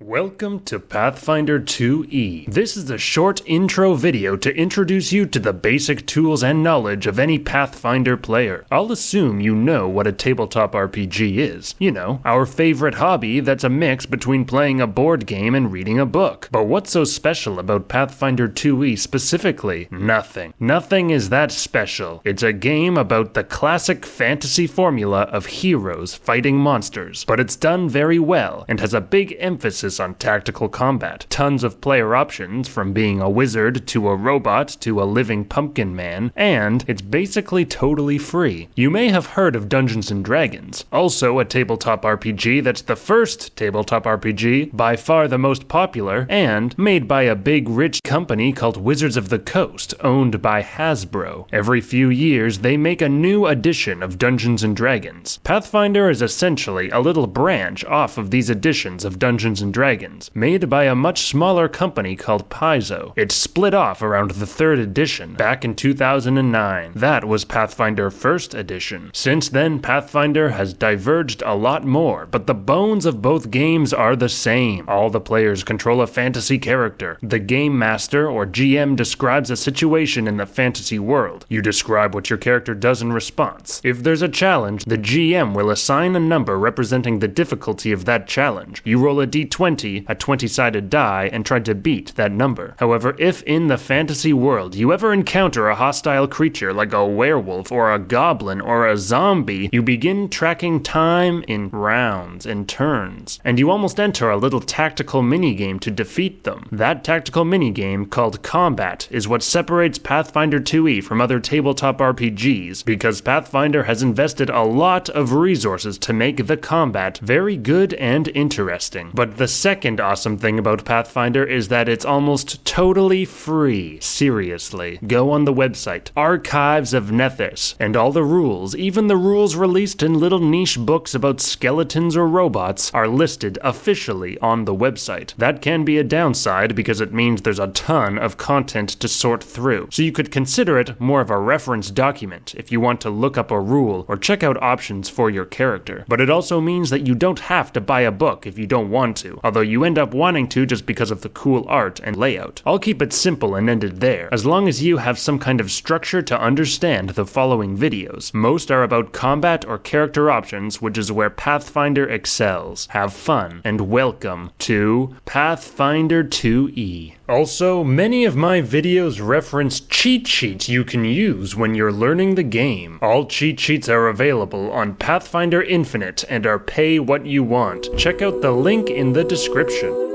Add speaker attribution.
Speaker 1: Welcome to Pathfinder 2e. This is a short intro video to introduce you to the basic tools and knowledge of any Pathfinder player. I'll assume you know what a tabletop RPG is. You know, our favorite hobby that's a mix between playing a board game and reading a book. But what's so special about Pathfinder 2e specifically? Nothing. Nothing is that special. It's a game about the classic fantasy formula of heroes fighting monsters, but it's done very well and has a big emphasis on tactical combat. Tons of player options, from being a wizard to a robot to a living pumpkin man, and it's basically totally free. You may have heard of Dungeons & Dragons, also a tabletop RPG that's the first tabletop RPG, by far the most popular, and made by a big rich company called Wizards of the Coast, owned by Hasbro. Every few years they make a new edition of Dungeons & Dragons. Pathfinder is essentially a little branch off of these editions of Dungeons & Dragons, made by a much smaller company called Paizo. It split off around the 3rd edition, back in 2009. That was Pathfinder 1st edition. Since then, Pathfinder has diverged a lot more, but the bones of both games are the same. All the players control a fantasy character. The game master, or GM, describes a situation in the fantasy world. You describe what your character does in response. If there's a challenge, the GM will assign a number representing the difficulty of that challenge. You roll a d20, a 20-sided die, and try to beat that number. However, if in the fantasy world you ever encounter a hostile creature like a werewolf or a goblin or a zombie, you begin tracking time in rounds and turns, and you almost enter a little tactical minigame to defeat them. That tactical minigame, called combat, is what separates Pathfinder 2e from other tabletop RPGs, because Pathfinder has invested a lot of resources to make the combat very good and interesting. But the second awesome thing about Pathfinder is that it's almost totally free. Seriously. Go on the website, Archives of Nethys, and all the rules, even the rules released in little niche books about skeletons or robots, are listed officially on the website. That can be a downside because it means there's a ton of content to sort through, so you could consider it more of a reference document if you want to look up a rule or check out options for your character. But it also means that you don't have to buy a book if you don't want to, although you end up wanting to just because of the cool art and layout. I'll keep it simple and end it there, as long as you have some kind of structure to understand the following videos. Most are about combat or character options, which is where Pathfinder excels. Have fun, and welcome to Pathfinder 2e. Also, many of my videos reference cheat sheets you can use when you're learning the game. All cheat sheets are available on Pathfinder Infinite and are pay what you want. Check out the link in the description.